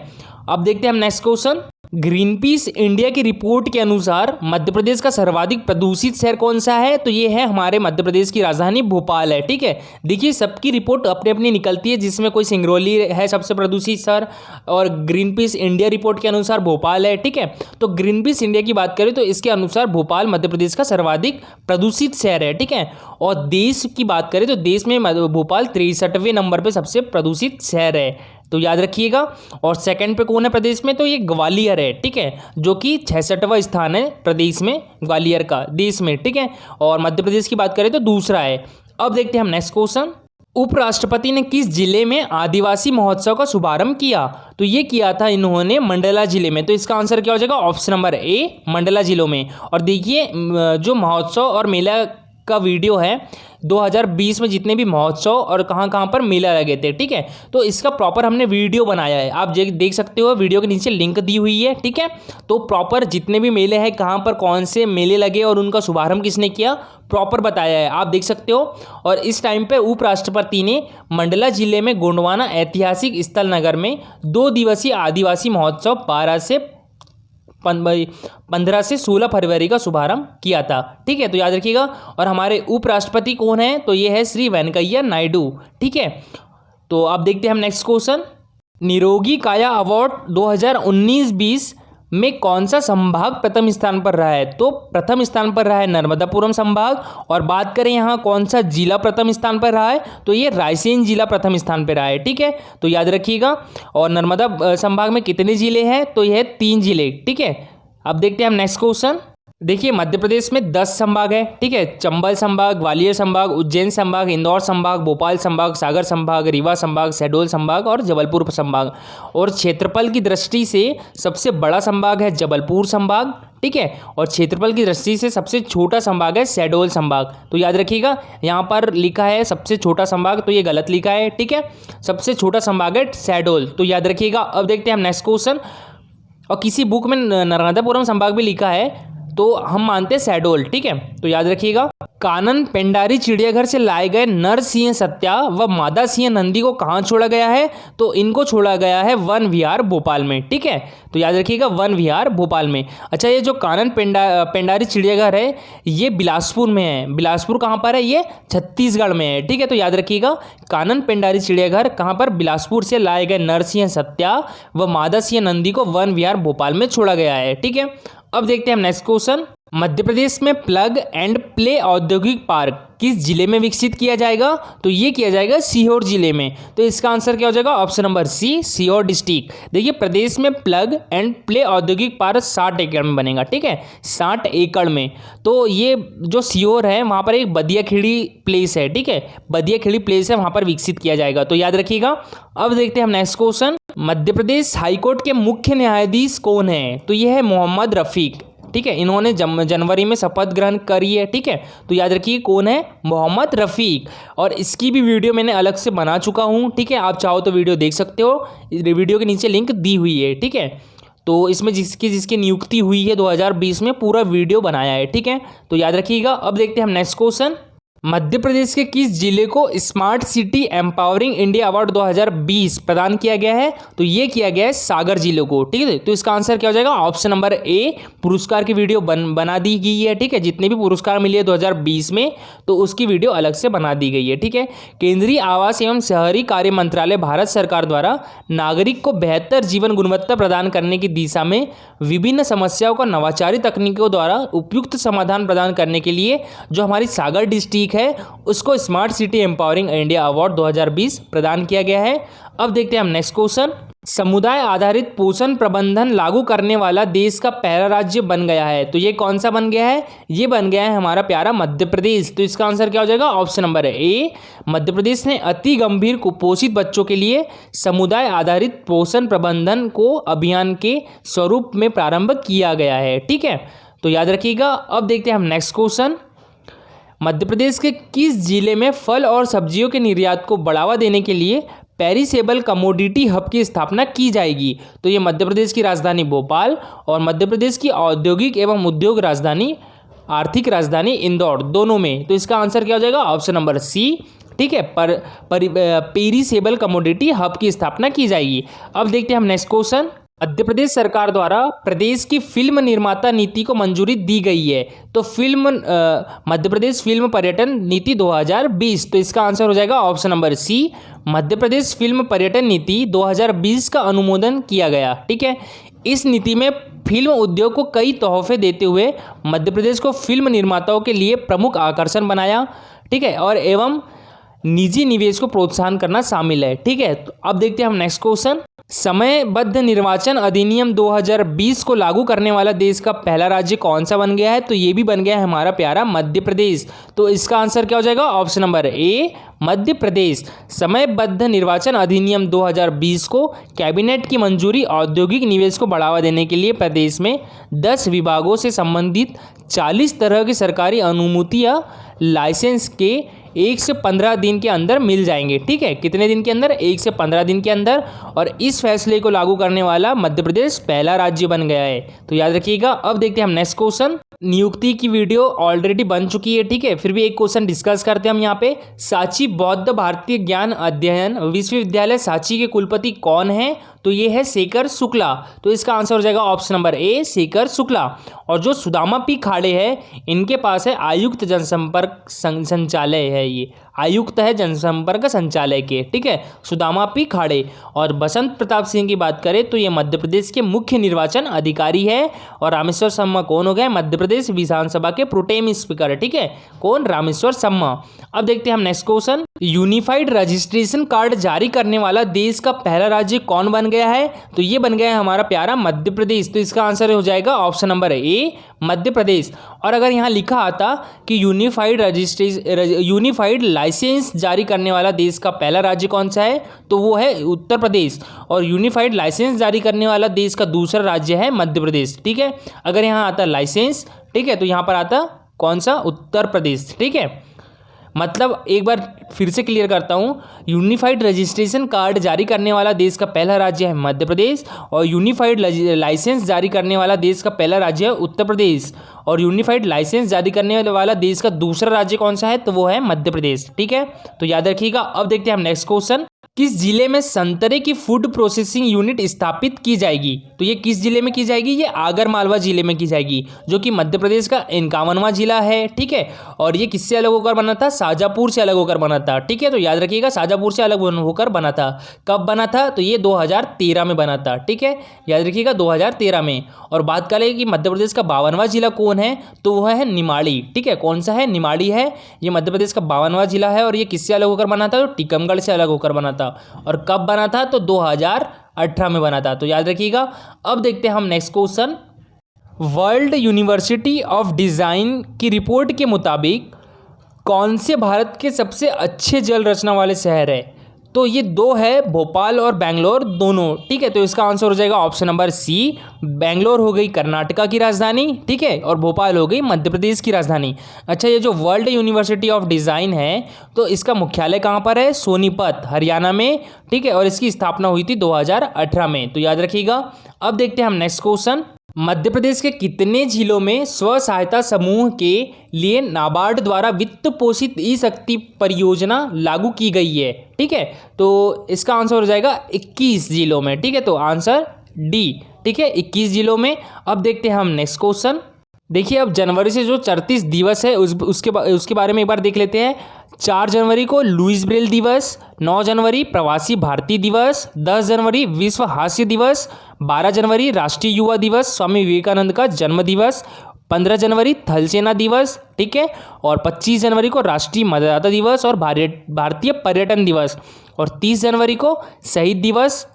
अब देखते हैं हम next question. Green peas India की रिपोर्ट के अनुसार मध्य प्रदेश का सर्वाधिक प्रदूषित शहर कौन सा है? तो ये है हमारे मध्य प्रदेश की राजधानी भोपाल है, ठीक है। देखिए सबकी रिपोर्ट अपनी अपनी निकलती है, जिसमें कोई सिंगरौली है सबसे प्रदूषित शहर, और ग्रीन पीस इंडिया रिपोर्ट के अनुसार भोपाल है, ठीक है। तो ग्रीन पीस इंडिया की बात करें तो इसके अनुसार भोपाल मध्य प्रदेश का सर्वाधिक प्रदूषित शहर है, ठीक है। और देश की बात करें तो देश में भोपाल 63वें नंबर पर सबसे प्रदूषित शहर है, तो याद रखिएगा। और सेकंड पे कौन है प्रदेश में? तो ये ग्वालियर है, ठीक है, जो कि 66वां स्थान है प्रदेश में, ग्वालियर का देश में, ठीक है। और मध्य प्रदेश की बात करें तो दूसरा है। अब देखते हैं हम नेक्स्ट क्वेश्चन। उपराष्ट्रपति ने किस जिले में आदिवासी महोत्सव का शुभारंभ किया? तो ये किया था इन्होंने मंडला जिले में। तो इसका आंसर क्या हो जाएगा? ऑप्शन नंबर ए, मंडला जिलों में। और देखिए जो महोत्सव और मेला का वीडियो है 2020 में जितने भी महोत्सव और कहाँ कहाँ पर मेला लगे थे, ठीक है, तो इसका प्रॉपर हमने वीडियो बनाया है, आप देख सकते हो, वीडियो के नीचे लिंक दी हुई है, ठीक है। तो प्रॉपर जितने भी मेले हैं, कहाँ पर कौन से मेले लगे और उनका शुभारंभ किसने किया, प्रॉपर बताया है, आप देख सकते हो। और इस टाइम पे उपराष्ट्रपति ने मंडला जिले में गोंडवाना ऐतिहासिक स्थल नगर में 2 दिवसीय आदिवासी महोत्सव 15 से 16 फरवरी का शुभारंभ किया था, ठीक है। तो याद रखिएगा। और हमारे उपराष्ट्रपति कौन है? तो ये है श्री वेंकैया नायडू, ठीक है। तो अब देखते हैं हम नेक्स्ट क्वेश्चन। निरोगी काया अवार्ड 2019-20 में कौन सा संभाग प्रथम स्थान पर रहा है? तो प्रथम स्थान पर रहा है नर्मदापुरम संभाग। और बात करें यहाँ कौन सा जिला प्रथम स्थान पर रहा है, तो ये रायसेन जिला प्रथम स्थान पर रहा है, ठीक है। तो याद रखिएगा। और नर्मदा संभाग में कितने जिले हैं? तो यह 3 जिले, ठीक है। अब देखते हैं हम नेक्स्ट क्वेश्चन। देखिए मध्य प्रदेश में 10 संभाग है, ठीक है। चंबल संभाग, ग्वालियर संभाग, उज्जैन संभाग, इंदौर संभाग, भोपाल संभाग, सागर संभाग, रीवा संभाग, शहडोल संभाग और जबलपुर संभाग। और क्षेत्रफल की दृष्टि से सबसे बड़ा संभाग है जबलपुर संभाग, ठीक है। और क्षेत्रफल की दृष्टि से सबसे छोटा संभाग है शहडोल संभाग। तो याद रखिएगा, यहाँ पर लिखा है सबसे छोटा संभाग, तो ये गलत लिखा है, ठीक है। सबसे छोटा संभाग है शहडोल, तो याद रखिएगा। अब देखते हैं हम नेक्स्ट क्वेश्चन। और किसी बुक में नर्मदापुरम संभाग भी लिखा है, तो हम मानते हैं शहडोल, ठीक है। तो याद रखिएगा। कानन पेंडारी चिड़ियाघर से लाए गए नर सिंह सत्या व मादा सिंह नंदी को कहाँ छोड़ा गया है? तो इनको छोड़ा गया है वन विहार भोपाल में, ठीक है। तो याद रखिएगा, वन विहार भोपाल में। अच्छा, ये जो कानन पेंडारी चिड़ियाघर है ये बिलासपुर में है। बिलासपुर कहाँ पर है? ये छत्तीसगढ़ में है, ठीक है। तो याद रखिएगा, कानन पेंडारी चिड़ियाघर कहाँ पर? बिलासपुर से लाए गए नर सिंह सत्या व मादा सिंह नंदी को वन विहार भोपाल में छोड़ा गया है, ठीक है। अब देखते हैं हम नेक्स्ट क्वेश्चन। मध्य प्रदेश में प्लग एंड प्ले औद्योगिक पार्क किस जिले में विकसित किया जाएगा? तो ये किया जाएगा सीहोर जिले में। तो इसका आंसर क्या हो जाएगा? Option number C, Sehore district. देखिए प्रदेश में प्लग एंड प्ले औद्योगिक पार्क 60 एकड़ में बनेगा, ठीक है, 60 एकड़ में। तो ये जो सीहोर है वहाँ पर एक बदियाखेड़ी प्लेस है, ठीक है, बदियाखेड़ी प्लेस है, वहाँ पर विकसित किया जाएगा। तो याद रखिएगा। अब देखते हैं हम next question. Madhya Pradesh high court के मुख्य न्यायाधीश कौन है? तो यह है मोहम्मद रफीक, ठीक है। इन्होंने जनवरी में शपथ ग्रहण करी है, ठीक है। तो याद रखिए कौन है? मोहम्मद रफीक। और इसकी भी वीडियो मैंने अलग से बना चुका हूँ, ठीक है, आप चाहो तो वीडियो देख सकते हो, वीडियो के नीचे लिंक दी हुई है, ठीक है। तो इसमें जिसकी नियुक्ति हुई है 2020 में पूरा वीडियो बनाया है, ठीक है। तो याद रखिएगा। अब देखते हैं हम नेक्स्ट क्वेश्चन। मध्य प्रदेश के किस जिले को smart city empowering India award 2020 प्रदान किया गया है? तो ये किया गया है सागर जिले को, ठीक है। तो इसका आंसर क्या हो जाएगा? Option number A. पुरस्कार की वीडियो बना दी गई है, ठीक है। जितने भी पुरस्कार मिले हैं 2020 में, तो उसकी वीडियो अलग से बना दी गई है, ठीक है। केंद्रीय आवास एवं शहरी कार्य मंत्रालय भारत सरकार द्वारा नागरिक को बेहतर जीवन गुणवत्ता प्रदान करने की दिशा में विभिन्न समस्याओं का नवाचारी तकनीकों द्वारा उपयुक्त समाधान प्रदान करने के लिए जो हमारी सागर डिस्ट्रिक्ट है उसको smart city empowering India award 2020 प्रदान किया गया है। अब देखते हैं हम नेक्स्ट क्वेश्चन। समुदाय आधारित पोषण प्रबंधन लागू करने वाला देश का पहला राज्य बन गया है। तो ये कौन सा बन गया है? ये बन गया है हमारा प्यारा मध्य प्रदेश। तो इसका आंसर क्या हो जाएगा? Option number A, Madhya Pradesh ने अति गंभीर कुपोषित बच्चों के लिए समुदाय आधारित पोषण प्रबंधन को अभियान के स्वरूप में प्रारंभ किया गया है। ठीक है, तो याद रखिएगा। अब देखते हैं हम नेक्स्ट क्वेश्चन। मध्य प्रदेश के किस जिले में फल और सब्जियों के निर्यात को बढ़ावा देने के लिए पेरिसेबल कमोडिटी हब की स्थापना की जाएगी? तो ये मध्य प्रदेश की राजधानी भोपाल और मध्य प्रदेश की औद्योगिक एवं उद्योग राजधानी, आर्थिक राजधानी इंदौर, दोनों में। तो इसका आंसर क्या हो जाएगा? Option number C. ठीक है, पेरिसेबल कमोडिटी हब की स्थापना की जाएगी। अब देखते हैं हम नेक्स्ट क्वेश्चन। मध्य प्रदेश सरकार द्वारा प्रदेश की फिल्म निर्माता नीति को मंजूरी दी गई है। तो मध्य प्रदेश फिल्म पर्यटन नीति 2020। तो इसका आंसर हो जाएगा ऑप्शन नंबर सी, मध्य प्रदेश फिल्म पर्यटन नीति 2020 का अनुमोदन किया गया। ठीक है, इस नीति में फिल्म उद्योग को कई तोहफे देते हुए मध्य प्रदेश को फिल्म निर्माताओं के लिए प्रमुख आकर्षण बनाया। ठीक है, और एवं निजी निवेश को प्रोत्साहन करना शामिल है। ठीक है, तो अब देखते हैं हम नेक्स्ट क्वेश्चन। समयबद्ध निर्वाचन अधिनियम 2020 को लागू करने वाला देश का पहला राज्य कौन सा बन गया है? तो ये भी बन गया है हमारा प्यारा मध्य प्रदेश। तो इसका आंसर क्या हो जाएगा? Option number A, Madhya Pradesh. समयबद्ध निर्वाचन अधिनियम 2020 को कैबिनेट की मंजूरी औद्योगिक निवेश को बढ़ावा देने के लिए प्रदेश में 10 विभागों से संबंधित 40 तरह की सरकारी अनुमति या लाइसेंस के 1 से 15 दिन के अंदर मिल जाएंगे। ठीक है, कितने दिन के अंदर? 1 से 15 दिन के अंदर। और इस फैसले को लागू करने वाला मध्य प्रदेश पहला राज्य बन गया है। तो याद रखिएगा। अब देखते हैं हम नेक्स्ट क्वेश्चन। नियुक्ति की वीडियो ऑलरेडी बन चुकी है। ठीक है, फिर भी एक क्वेश्चन डिस्कस करते हैं हम यहाँ पे। सांची बौद्ध भारतीय ज्ञान अध्ययन विश्वविद्यालय सांची के कुलपति कौन है? तो ये है शेखर शुक्ला। तो इसका आंसर हो जाएगा option number A, Shekhar Shukla. और जो सुदामा पी खाड़े हैं, इनके पास है आयुक्त जनसंपर्क संचालय है। ये आयुक्त है जनसंपर्क संचालय के। ठीक है, सुदामा पी खाड़े। और बसंत प्रताप सिंह की बात करें तो ये मध्य प्रदेश के मुख्य निर्वाचन अधिकारी है। और रामेश्वर शर्मा कौन हो गए? मध्य प्रदेश विधानसभा के प्रोटेम स्पीकर है। ठीक है, कौन? रामेश्वर शर्मा। अब देखते हैं हम next question. Unified registration card जारी करने वाला देश का पहला राज्य कौन बन गया है? तो ये बन गया है हमारा प्यारा मध्य प्रदेश। तो इसका आंसर हो जाएगा option number A, Madhya Pradesh. और अगर यहाँ लिखा आता कि यूनिफाइड लाइसेंस जारी करने वाला देश का पहला राज्य कौन सा है, तो वो है उत्तर प्रदेश। और यूनिफाइड लाइसेंस जारी करने वाला देश का दूसरा राज्य है मध्य प्रदेश। ठीक है, अगर यहाँ आता लाइसेंस, ठीक है, तो यहाँ पर आता कौन सा? उत्तर प्रदेश। ठीक है, मतलब एक बार फिर से क्लियर करता हूँ। यूनिफाइड रजिस्ट्रेशन कार्ड जारी करने वाला देश का पहला राज्य है मध्य प्रदेश। और यूनिफाइड लाइसेंस जारी करने वाला देश का पहला राज्य है उत्तर प्रदेश। और यूनिफाइड लाइसेंस जारी करने वाला देश का दूसरा राज्य कौन सा है? तो वो है मध्य प्रदेश। ठीक है, तो याद रखिएगा। अब देखते हैं हम नेक्स्ट क्वेश्चन। किस जिले में संतरे की फूड प्रोसेसिंग यूनिट स्थापित की जाएगी? तो ये किस जिले में की जाएगी? ये आगर मालवा जिले में की जाएगी, जो कि मध्य प्रदेश का 51वां जिला है। ठीक है, और ये किससे अलग होकर बना था? शाजापुर से अलग होकर बना था। ठीक है, तो याद रखिएगा, शाजापुर से अलग होकर बना था। कब बना था? तो ये 2013 में बना था। ठीक है, याद रखिएगा 2013 में। और बात करें कि मध्य प्रदेश का 52वां जिला कौन है, तो वह है निमाड़ी। ठीक है, कौन सा है? निमाड़ी है। ये मध्य प्रदेश का 52वां जिला है। और ये किससे अलग होकर बना था? तो टीकमगढ़ से अलग होकर बना था। और कब बना था? तो 2018 में बना था। तो याद रखिएगा। अब देखते हैं हम next question. World university of design की रिपोर्ट के मुताबिक कौन से भारत के सबसे अच्छे जल रचना वाले शहर है? तो ये दो है, भोपाल और बेंगलोर दोनों। ठीक है, तो इसका आंसर हो जाएगा ऑप्शन नंबर सी। बेंगलोर हो गई कर्नाटका की राजधानी। ठीक है, और भोपाल हो गई मध्य प्रदेश की राजधानी। अच्छा, ये जो वर्ल्ड यूनिवर्सिटी ऑफ डिज़ाइन है, तो इसका मुख्यालय कहाँ पर है? सोनीपत, हरियाणा में। ठीक है, और इसकी स्थापना हुई थी 2018 में। तो याद रखिएगा। अब देखते हैं हम नेक्स्ट क्वेश्चन। मध्य प्रदेश के कितने जिलों में स्व सहायता समूह के लिए नाबार्ड द्वारा वित्त पोषित ई शक्ति परियोजना लागू की गई है? ठीक है, तो इसका आंसर हो जाएगा 21 जिलों में। ठीक है, तो आंसर डी। ठीक है, 21 जिलों में। अब देखते हैं हम नेक्स्ट क्वेश्चन। देखिए, अब जनवरी से जो 34 दिवस है उसके बारे में एक बार देख लेते हैं। 4 जनवरी को लुइस ब्रेल दिवस, 9 जनवरी प्रवासी भारतीय दिवस, 10 जनवरी विश्व हास्य दिवस, 12 जनवरी राष्ट्रीय युवा दिवस, स्वामी विवेकानंद का जन्म दिवस, 15 जनवरी थल सेना दिवस। ठीक है, और 25 जनवरी को राष्ट्रीय मतदाता दिवस और भारतीय पर्यटन दिवस, और 30 जनवरी को शहीद दिवस।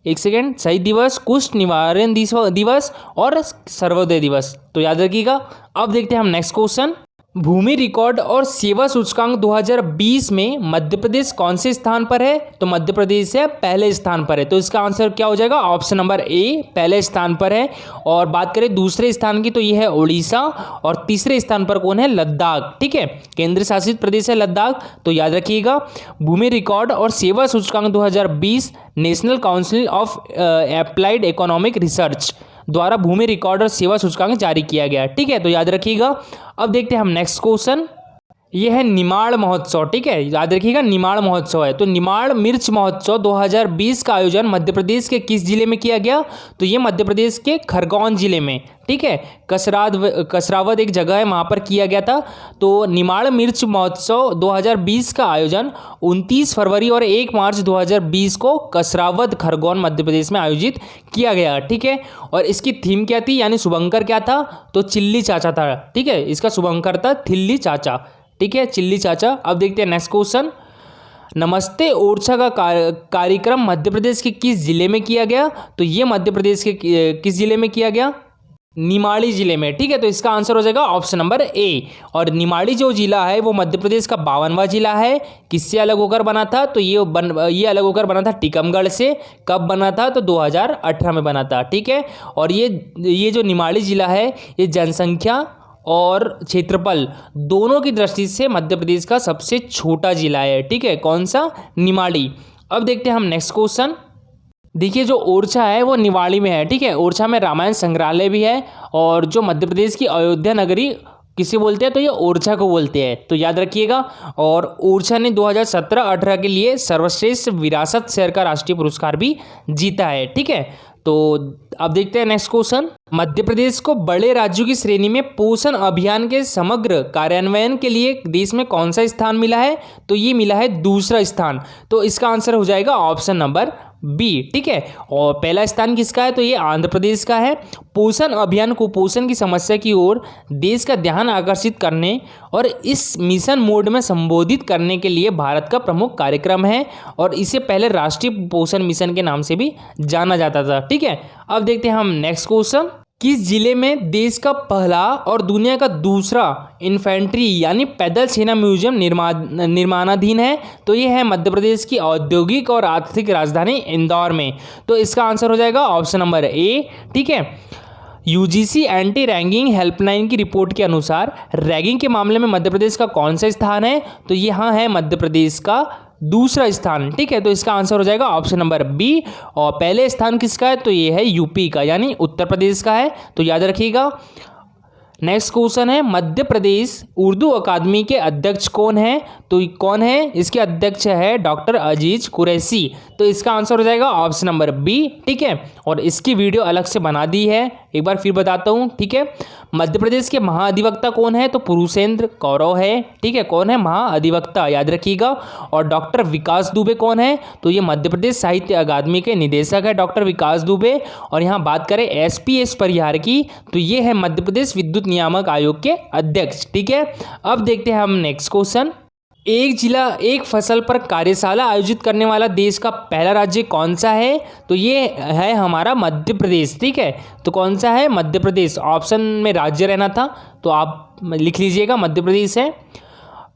एक सेकेंड, शहीद दिवस, कुष्ठ निवारण दिवस और सर्वोदय दिवस। तो याद रखिएगा। अब देखते हैं हम नेक्स्ट क्वेश्चन। भूमि रिकॉर्ड और सेवा सूचकांक 2020 में मध्य प्रदेश कौन से स्थान पर है? तो मध्य प्रदेश है पहले स्थान पर है। तो इसका आंसर क्या हो जाएगा? ऑप्शन नंबर ए पहले स्थान पर है। और बात करें दूसरे स्थान की तो ये है उड़ीसा और तीसरे स्थान पर कौन है? लद्दाख। ठीक है, केंद्र शासित प्रदेश है लद्दाख। तो याद रखिएगा, भूमि रिकॉर्ड और सेवा सूचकांक 2020 national council of applied economic research द्वारा भूमि रिकॉर्ड और सेवा सूचकांक जारी किया गया। ठीक है, तो याद रखिएगा। अब देखते हैं हम नेक्स्ट क्वेश्चन। ये है निमाड़ महोत्सव। ठीक है, याद रखिएगा निमाड़ महोत्सव है। तो निमाड़ मिर्च महोत्सव 2020 का आयोजन मध्य प्रदेश के किस जिले में किया गया? तो ये मध्य प्रदेश के खरगोन जिले में, ठीक है, कसरावद एक जगह है, वहाँ पर किया गया था। तो निमाड़ मिर्च महोत्सव 2020 का आयोजन 29 फरवरी और 1 मार्च 2020 को कसरावद खरगोन मध्य प्रदेश में आयोजित किया गया। ठीक है, और इसकी थीम क्या थी, यानी शुभंकर क्या था? तो चिल्ली चाचा था। ठीक है, इसका शुभंकर था थिल्ली चाचा। ठीक है, चिल्ली चाचा। अब देखते हैं नेक्स्ट क्वेश्चन। नमस्ते ओरछा का कार्यक्रम मध्य प्रदेश के किस जिले में किया गया? तो ये मध्य प्रदेश के किस जिले में किया गया? निमाड़ी जिले में। ठीक है, तो इसका आंसर हो जाएगा ऑप्शन नंबर ए। और निमाड़ी जो जिला है वो मध्य प्रदेश का 52वां जिला है। किससे अलग होकर बना था? तो ये अलग होकर बना था टीकमगढ़ से। कब बना था? तो 2018 में बना था। ठीक है, और ये जो निमाड़ी जिला है ये जनसंख्या और क्षेत्रफल दोनों की दृष्टि से मध्य प्रदेश का सबसे छोटा जिला है। ठीक है, कौन सा? निमाड़ी। अब देखते हैं हम नेक्स्ट क्वेश्चन। देखिए, जो ओरछा है वो निवाड़ी में है। ठीक है, ओरछा में रामायण संग्रहालय भी है। और जो मध्य प्रदेश की अयोध्या नगरी किसे बोलते हैं? तो ये ओरछा को बोलते हैं। तो याद रखिएगा। और ओरछा ने 2017-18 के लिए सर्वश्रेष्ठ विरासत शहर का राष्ट्रीय पुरस्कार भी जीता है। ठीक है, तो अब देखते हैं नेक्स्ट क्वेश्चन। मध्य प्रदेश को बड़े राज्यों की श्रेणी में पोषण अभियान के समग्र कार्यान्वयन के लिए देश में कौन सा स्थान मिला है? तो ये मिला है दूसरा स्थान। तो इसका आंसर हो जाएगा ऑप्शन नंबर बी। ठीक है, और पहला स्थान किसका है? तो ये आंध्र प्रदेश का है। पोषण अभियान कुपोषण की समस्या की ओर देश का ध्यान आकर्षित करने और इस मिशन मोड में संबोधित करने के लिए भारत का प्रमुख कार्यक्रम है। और इसे पहले राष्ट्रीय पोषण मिशन के नाम से भी जाना जाता था। ठीक है, अब देखते हैं हम नेक्स्ट क्वेश्चन। किस जिले में देश का पहला और दुनिया का दूसरा इन्फेंट्री यानी पैदल सेना म्यूजियम निर्माणाधीन है? तो ये है मध्य प्रदेश की औद्योगिक और आर्थिक राजधानी इंदौर में। तो इसका आंसर हो जाएगा ऑप्शन नंबर ए। ठीक है, यूजीसी एंटी रैगिंग हेल्पलाइन की रिपोर्ट के अनुसार रैगिंग के मामले में मध्य प्रदेश का कौन सा स्थान है? तो यहाँ है मध्य प्रदेश का दूसरा स्थान। ठीक है, तो इसका आंसर हो जाएगा ऑप्शन नंबर बी। और पहले स्थान किसका है? तो ये है यूपी का, यानी उत्तर प्रदेश का है। तो याद रखिएगा। नेक्स्ट क्वेश्चन है, मध्य प्रदेश उर्दू अकादमी के अध्यक्ष कौन है? तो कौन है? इसके अध्यक्ष है डॉक्टर अजीज कुरैशी। तो इसका आंसर हो जाएगा ऑप्शन नंबर बी। ठीक है, और इसकी वीडियो अलग से बना दी है, एक बार फिर बताता हूँ। ठीक है, मध्य प्रदेश के महाअधिवक्ता कौन है? तो पुरुषेंद्र कौरव है। ठीक है, कौन है महाअधिवक्ता? याद रखिएगा। और डॉक्टर विकास दुबे कौन है? तो ये मध्य प्रदेश साहित्य अकादमी के निदेशक है डॉक्टर विकास दुबे। और यहाँ बात करें एसपीएस परिहार की, तो ये है मध्य प्रदेश विद्युत नियामक आयोग के अध्यक्ष। ठीक है, अब देखते हैं हम नेक्स्ट क्वेश्चन। एक जिला एक फसल पर कार्यशाला आयोजित करने वाला देश का पहला राज्य कौन सा है? तो ये है हमारा मध्य प्रदेश। ठीक है, तो कौन सा है? मध्य प्रदेश। ऑप्शन में राज्य रहना था, तो आप लिख लीजिएगा मध्य प्रदेश है।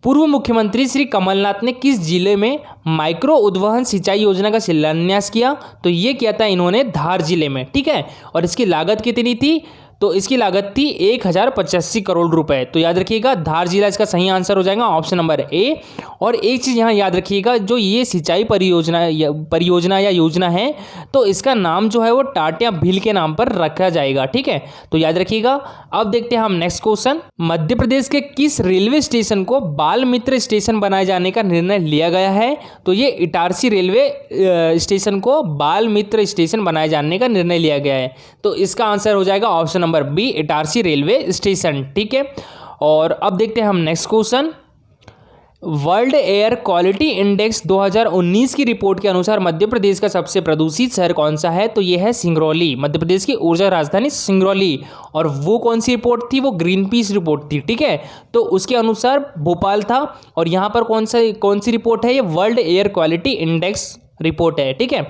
पूर्व मुख्यमंत्री श्री कमलनाथ ने किस जिले में माइक्रो उद्वहन सिंचाई योजना का शिलान्यास किया? तो ये किया था इन्होंने धार जिले में। ठीक है, और इसकी लागत कितनी थी? तो इसकी लागत थी 1085 करोड़ रुपए। तो याद रखिएगा, धार जिला इसका सही आंसर हो जाएगा ऑप्शन नंबर ए। और एक चीज़ यहाँ याद रखिएगा, जो ये सिंचाई परियोजना या योजना है, तो इसका नाम जो है वो टाटिया भील के नाम पर रखा जाएगा। ठीक है, तो याद रखिएगा। अब देखते हैं हम नेक्स्ट क्वेश्चन। मध्य प्रदेश के किस रेलवे स्टेशन को बाल मित्र स्टेशन बनाए जाने का निर्णय लिया गया है? तो ये इटारसी रेलवे स्टेशन को बाल मित्र स्टेशन बनाए जाने का निर्णय लिया गया है। तो इसका आंसर हो जाएगा option number B, Itarsi railway station. ठीक है, और अब देखते हैं हम next question. World air quality index 2019 की रिपोर्ट के अनुसार मध्य प्रदेश का सबसे प्रदूषित शहर कौन सा है? तो यह है सिंगरौली। मध्य प्रदेश की ऊर्जा राजधानी सिंगरौली। और वो कौन सी रिपोर्ट थी? वो ग्रीन पीस रिपोर्ट थी। ठीक है, तो उसके अनुसार भोपाल था। और यहाँ पर कौन सी रिपोर्ट है? ये world air quality index report है। ठीक है,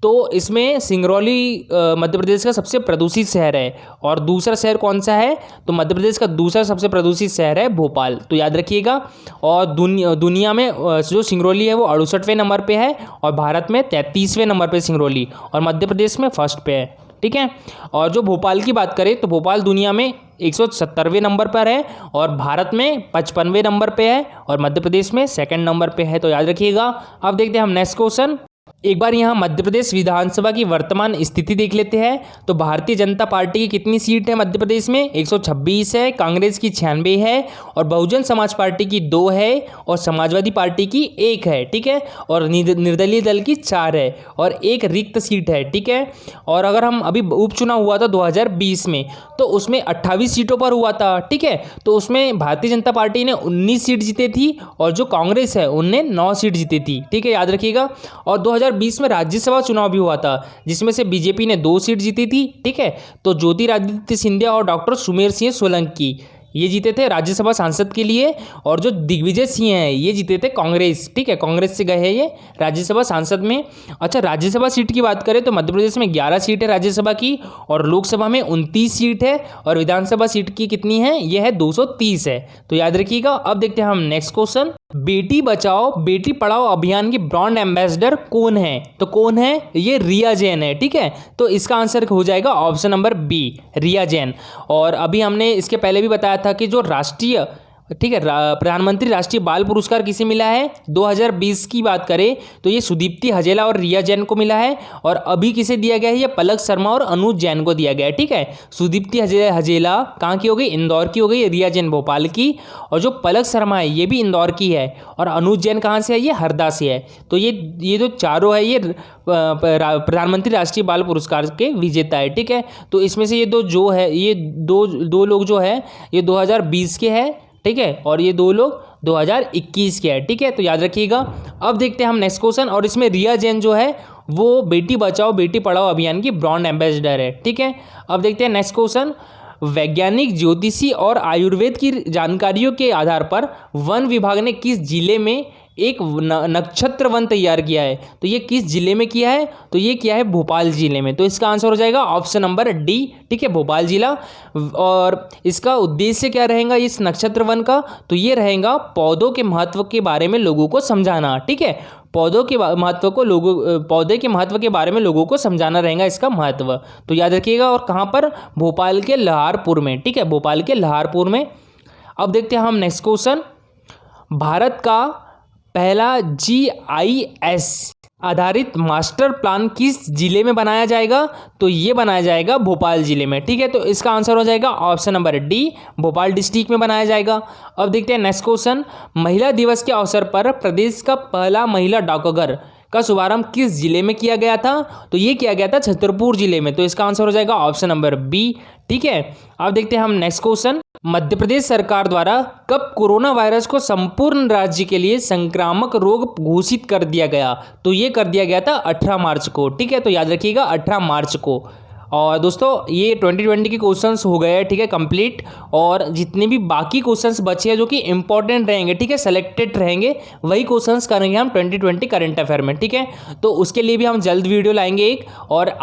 तो इसमें सिंगरौली मध्य प्रदेश का सबसे प्रदूषित शहर है। और दूसरा शहर कौन सा है? तो मध्य प्रदेश का दूसरा सबसे प्रदूषित शहर है भोपाल, तो याद रखिएगा। और दुनिया में जो सिंगरौली है वो 68वें नंबर पे है, और भारत में 33वें नंबर पे सिंगरौली, और मध्य प्रदेश में फर्स्ट पे है, ठीक है। और जो भोपाल की बात करें तो भोपाल दुनिया में 170वें नंबर पर है, और भारत में 55वें नंबर पे है, और मध्य प्रदेश में सेकंड नंबर पे है, तो याद रखिएगा। अब देखते हैं हम नेक्स्ट क्वेश्चन। एक बार यहाँ मध्य प्रदेश विधानसभा की वर्तमान स्थिति देख लेते हैं। तो भारतीय जनता पार्टी की कितनी सीट है मध्य प्रदेश में? 126 है, कांग्रेस की 96 है, और बहुजन समाज पार्टी की 2 है, और समाजवादी पार्टी की 1 है, ठीक है। और निर्दलीय दल की 4 है, और एक रिक्त सीट है, ठीक है। और अगर हम अभी उपचुनाव हुआ था 2020 में, तो उसमें 28 सीटों पर हुआ था, ठीक है। तो उसमें भारतीय जनता पार्टी ने 19 सीट जीती थी, और जो कांग्रेस है उनने 9 सीट जीती थी, ठीक है, याद रखिएगा। और 2020 में राज्यसभा चुनाव भी हुआ था, जिसमें से बीजेपी ने 2 सीट जीती थी, ठीक है। तो ज्योतिरादित्य सिंधिया और डॉक्टर सुमेर सिंह सोलंकी ये जीते थे राज्यसभा सांसद के लिए, और जो दिग्विजय सिंह हैं ये जीते थे कांग्रेस, ठीक है, कांग्रेस से गए हैं ये राज्यसभा सांसद में। अच्छा, राज्यसभा सीट की बात करें तो मध्य प्रदेश में 11 सीट है राज्यसभा की, और लोकसभा में 29 सीट है, और विधानसभा सीट की कितनी है? ये है 230 है, तो याद रखिएगा। अब देखते हैं हम नेक्स्ट क्वेश्चन। बेटी बचाओ बेटी पढ़ाओ अभियान की ब्रांड एम्बेसडर कौन है? तो कौन है? ये रिया जैन है, ठीक है। तो इसका आंसर हो जाएगा option number B, Riya Jain. और अभी हमने इसके पहले भी बताया था कि जो राष्ट्रीय, ठीक है, प्रधानमंत्री राष्ट्रीय बाल पुरस्कार किसे मिला है 2020 की बात करें तो ये सुदीप्ति हजेला और रिया जैन को मिला है। और अभी किसे दिया गया है? ये पलक शर्मा और अनुज जैन को दिया गया है, ठीक है। सुदीप्ति हजेला कहाँ की हो गई? इंदौर की हो गई, रिया जैन भोपाल की। और जो पलक शर्मा है ये भी इंदौर की है, और अनुज जैन कहाँ से है? ये हरदा से है। तो ये जो चारों है ये प्रधानमंत्री राष्ट्रीय बाल पुरस्कार के विजेता है, ठीक है। तो इसमें से ये दो लोग जो है ये 2020 के हैं, ठीक है, और ये 2 लोग 2021 के हैं, ठीक है, तो याद रखिएगा। अब देखते हैं हम नेक्स्ट क्वेश्चन, और इसमें रिया जैन जो है वो बेटी बचाओ बेटी पढ़ाओ अभियान की ब्रांड एम्बेसडर है, ठीक है। अब देखते हैं नेक्स्ट क्वेश्चन। वैज्ञानिक, ज्योतिषी और आयुर्वेद की जानकारियों के आधार पर वन विभाग ने किस जिले में एक नक्षत्र वन तैयार किया है? तो ये किस जिले में किया है? तो ये किया है भोपाल जिले में। तो इसका आंसर हो जाएगा ऑप्शन नंबर डी, ठीक है, भोपाल जिला। और इसका उद्देश्य क्या रहेगा इस नक्षत्र वन का? तो ये रहेगा पौधों के महत्व के बारे में लोगों को समझाना, ठीक है। पौधे के महत्व के बारे में लोगों को समझाना रहेगा इसका महत्व, तो याद रखिएगा। और कहाँ पर? भोपाल के लहारपुर में, ठीक है, भोपाल के लहारपुर में। अब देखते हैं हम नेक्स्ट क्वेश्चन। भारत का पहला GIS आधारित मास्टर प्लान किस जिले में बनाया जाएगा? तो ये बनाया जाएगा भोपाल जिले में, ठीक है। तो इसका आंसर हो जाएगा option number D, Bhopal district में बनाया जाएगा। अब देखते हैं नेक्स्ट क्वेश्चन। महिला दिवस के अवसर पर प्रदेश का पहला महिला डाकघर का शुभारंभ किस जिले में किया गया था? तो ये किया गया था छतरपुर जिले में। तो इसका आंसर हो जाएगा ऑप्शन नंबर बी, ठीक है। अब देखते हैं हम नेक्स्ट क्वेश्चन। मध्य प्रदेश सरकार द्वारा कब कोरोना वायरस को संपूर्ण राज्य के लिए संक्रामक रोग घोषित कर दिया गया? तो ये कर दिया गया था 18 मार्च को, ठीक है, तो याद रखिएगा 18 मार्च को। और दोस्तों ये 2020 के क्वेश्चंस हो गए हैं, ठीक है, कंप्लीट। और जितने भी बाकी क्वेश्चंस बचे हैं जो कि इंपॉर्टेंट रहेंगे, ठीक है, सेलेक्टेड रहेंगे, वही क्वेश्चंस करेंगे हम 2020 करंट अफेयर में, ठीक है। तो उसके लिए भी हम जल्द वीडियो लाएंगे एक। और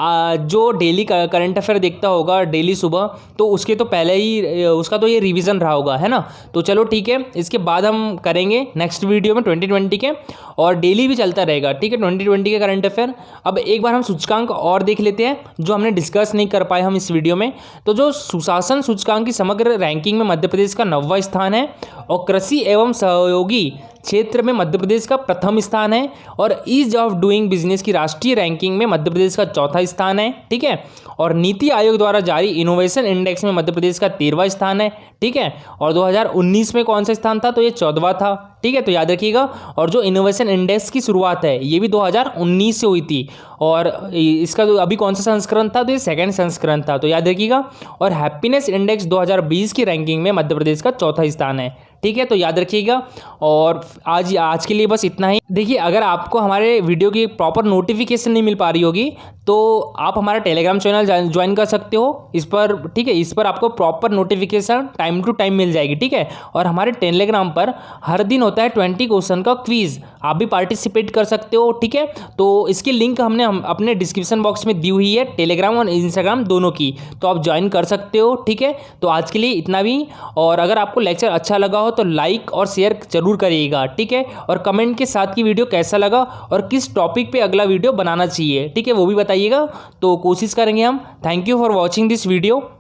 जो डेली करंट अफेयर देखता होगा डेली सुबह, तो उसके तो पहले ही उसका तो ये रिविज़न रहा होगा, है ना। तो चलो ठीक है, इसके बाद हम करेंगे नेक्स्ट वीडियो में 2020 के, और डेली भी चलता रहेगा, ठीक है, 2020 के करंट अफेयर। अब एक बार हम सूचकांक और देख लेते हैं जो हमने डिस्कस नहीं कर पाए हम इस वीडियो में। तो जो सुशासन सूचकांक की समग्र रैंकिंग में मध्य प्रदेश का 9वां स्थान है, और कृषि एवं सहयोगी क्षेत्र में मध्य प्रदेश का प्रथम स्थान है, और ईज ऑफ डूइंग बिजनेस की राष्ट्रीय रैंकिंग में मध्य प्रदेश का 4था स्थान है, ठीक है। और नीति आयोग द्वारा जारी इनोवेशन इंडेक्स में मध्य प्रदेश का 13वां स्थान है, ठीक है। और 2019 में कौन सा स्थान था? तो ये 14वां था, ठीक है, तो याद रखिएगा। और जो इनोवेशन इंडेक्स की शुरुआत है ये भी 2019 से हुई थी, और इसका जो अभी कौन सा संस्करण था? तो ये सेकंड संस्करण था, तो याद रखिएगा। और हैप्पीनेस इंडेक्स 2020 की रैंकिंग में मध्य प्रदेश का 4था स्थान है, ठीक है, तो याद रखिएगा। और आज के लिए बस इतना ही। देखिए, अगर आपको हमारे वीडियो की प्रॉपर नोटिफिकेशन नहीं मिल पा रही होगी तो आप हमारा टेलीग्राम चैनल ज्वाइन कर सकते हो इस पर, ठीक है। इस पर आपको proper notification time to time मिल जाएगी, ठीक है। और हमारे टेलीग्राम पर हर दिन होता है 20 क्वेश्चन का क्विज़, आप भी पार्टिसिपेट कर सकते हो, ठीक है। तो इसकी लिंक हमने अपने डिस्क्रिप्शन बॉक्स में दी हुई है, टेलीग्राम और इंस्टाग्राम दोनों की, तो आप ज्वाइन कर सकते हो, ठीक है। तो आज के लिए इतना भी, और अगर आपको लेक्चर अच्छा लगा हो तो लाइक और शेयर जरूर करिएगा, ठीक है। और कमेंट के साथ कि वीडियो कैसा लगा और किस टॉपिक पे अगला वीडियो बनाना चाहिए, ठीक है, वो भी बताइएगा, तो कोशिश करेंगे हम। Thank you for watching this video.